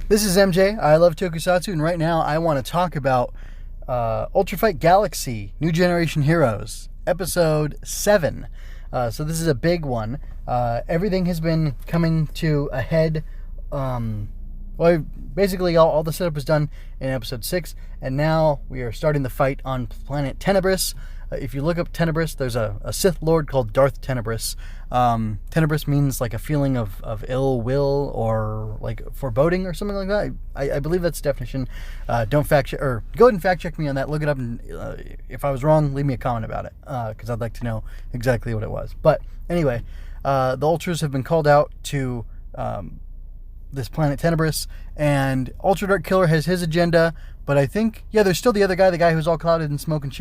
This is MJ. I love Tokusatsu, and right now I want to talk about Ultra Fight Galaxy New Generation Heroes, Episode 7. So this is a big one. Everything has been coming to a head. Basically all the setup was done in Episode 6, and now we are starting the fight on planet Tenebris. If you look up Tenebris, there's a Sith Lord called Darth Tenebris. Tenebris means like a feeling of ill will or like foreboding or something like that. I believe that's the definition. Don't fact check, or go ahead and fact check me on that. Look it up, and if I was wrong, leave me a comment about it, because I'd like to know exactly what it was. But anyway, the Ultras have been called out to this planet Tenebris, and Ultra Dark Killer has his agenda. But I think, there's still the other guy, the guy who's all clouded in smoke and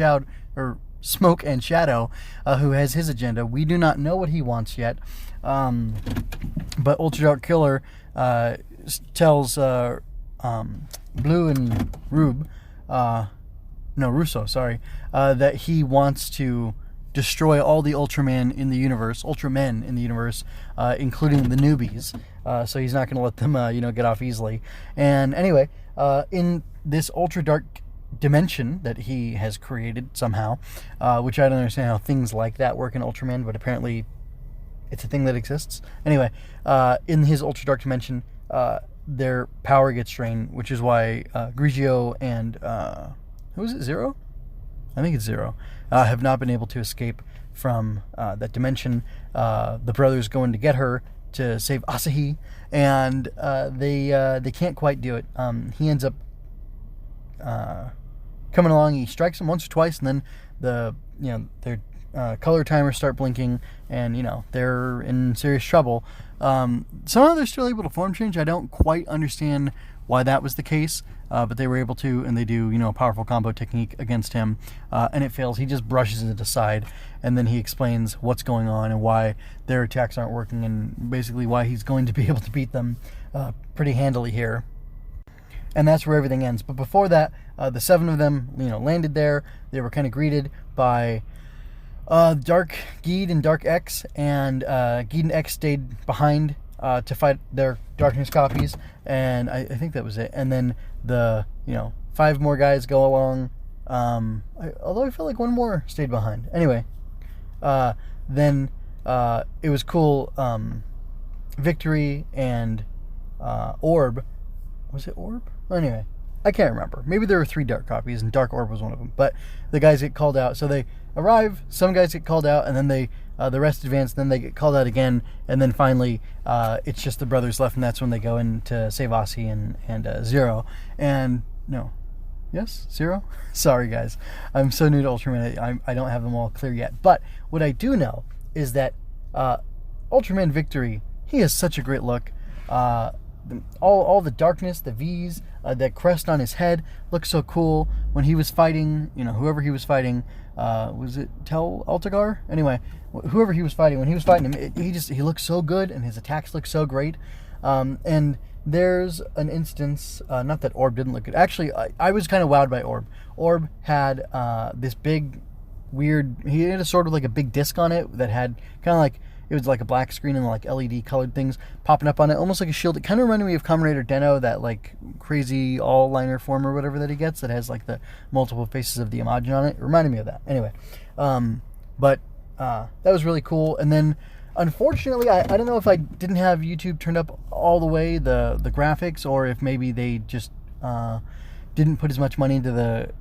shadow, who has his agenda. We do not know what he wants yet. But Ultra Dark Killer tells Blue and Russo, that he wants to destroy all the Ultramen in the universe, including the newbies. So he's not going to let them, get off easily. And anyway, in this Ultra Dark dimension that he has created somehow, which I don't understand how things like that work in Ultraman, but apparently it's a thing that exists. Anyway, in his Ultra Dark dimension, their power gets drained, which is why Grigio and who is it? Zero? I think it's Zero. Have not been able to escape from that dimension. The brothers go in to get her to save Asahi, and they can't quite do it. He ends up coming along. He strikes him once or twice, and then their color timers start blinking, and they're in serious trouble. Somehow they're still able to form change. I don't quite understand why that was the case, but they were able to, and they do a powerful combo technique against him, and it fails. He just brushes it aside, and then he explains what's going on and why their attacks aren't working, and basically why he's going to be able to beat them pretty handily here. And that's where everything ends. But before that, the 7 of them, landed there. They were kind of greeted by Dark Geed and Dark X, and Geed and X stayed behind to fight their Darkness copies, and I think that was it. And then the 5 more guys go along. Although I feel like one more stayed behind. Anyway, then it was cool. Victory and Orb. Was it Orb? Anyway, I can't remember. Maybe there were 3 dark copies, and Dark Orb was one of them. But the guys get called out. So they arrive, some guys get called out, and then the rest advance, and then they get called out again, and then finally it's just the brothers left, and that's when they go in to save Asi and Zero. And, Zero? Sorry, guys. I'm so new to Ultraman, I don't have them all clear yet. But what I do know is that Ultraman Victory, he has such a great look. All the darkness, the V's, that crest on his head looks so cool. When he was fighting, whoever he was fighting, was it Tel Altagar? Anyway, whoever he was fighting, when he was fighting him, he looks so good, and his attacks look so great. And there's an instance, not that Orb didn't look good. Actually, I was kind of wowed by Orb. Orb had this big, weird, he had a sword with like a big disc on it that had kind of like, it was like a black screen and like LED colored things popping up on it, almost like a shield. It kind of reminded me of Kamen Rider Den-O, that like crazy all-liner form or whatever that he gets that has like the multiple faces of the Imagine on it. It reminded me of that. Anyway, but that was really cool. And then, unfortunately, I don't know if I didn't have YouTube turned up all the way, the graphics, or if maybe they just didn't put as much money into the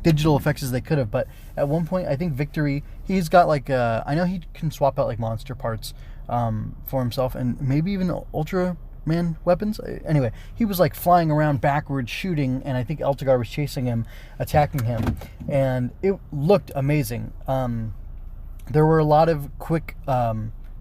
digital effects as they could have. But at one point, I think Victory, he's got like I know he can swap out like monster parts for himself, and maybe even Ultraman weapons. Anyway, he was like flying around backwards shooting, and I think Altagar was chasing him, attacking him, and it looked amazing. There were a lot of quick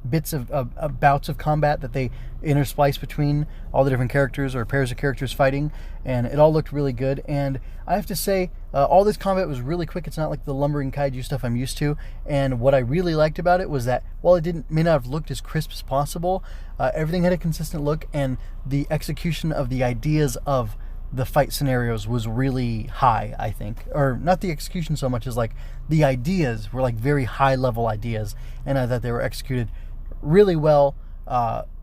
bits of bouts of combat that they interspliced between all the different characters or pairs of characters fighting, and it all looked really good. And I have to say, all this combat was really quick. It's not like the lumbering kaiju stuff I'm used to. And what I really liked about it was that while it may not have looked as crisp as possible, everything had a consistent look, and the execution of the ideas of the fight scenarios was really high, I think. Or not the execution so much as like the ideas were like very high level ideas, and I thought they were executed really well.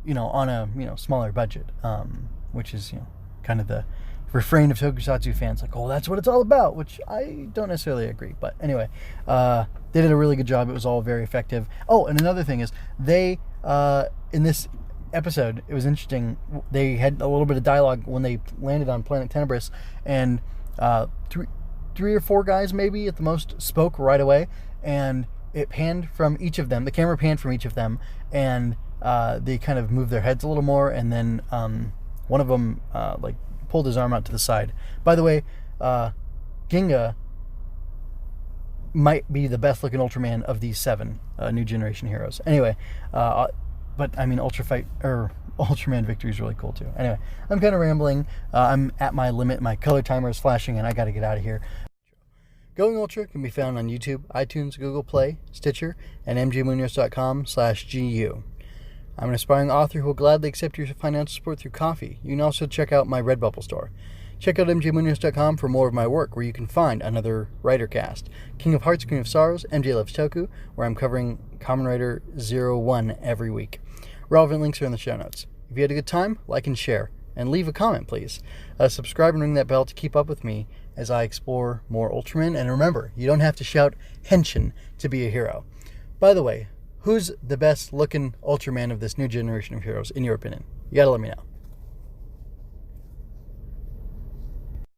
on a smaller budget, which is kind of the refrain of tokusatsu fans, like, oh, that's what it's all about, which I don't necessarily agree. But anyway, they did a really good job. It was all very effective. Oh, and another thing is they in this episode, it was interesting. They had a little bit of dialogue when they landed on Planet Tenebris, and three or four guys maybe at the most spoke right away, and it panned from each of them. The camera panned from each of them, and they kind of moved their heads a little more, and then one of them like pulled his arm out to the side. By the way, Ginga might be the best looking Ultraman of these 7 new generation heroes. Anyway, but I mean, Ultraman Victory is really cool too. Anyway, I'm kind of rambling. I'm at my limit. My color timer is flashing, and I got to get out of here. Going Ultra can be found on YouTube, iTunes, Google Play, Stitcher, and mjmunoz.com/gu. I'm an aspiring author who will gladly accept your financial support through coffee. You can also check out my Redbubble store. Check out mjmunoz.com for more of my work, where you can find another writer cast: King of Hearts, Queen of Sorrows, MJ Loves Toku, where I'm covering Kamen Rider 01 every week. Relevant links are in the show notes. If you had a good time, like and share, and leave a comment, please. Subscribe and ring that bell to keep up with me as I explore more Ultraman. And remember, you don't have to shout Henshin to be a hero. By the way, who's the best looking Ultraman of this new generation of heroes, in your opinion? You gotta let me know.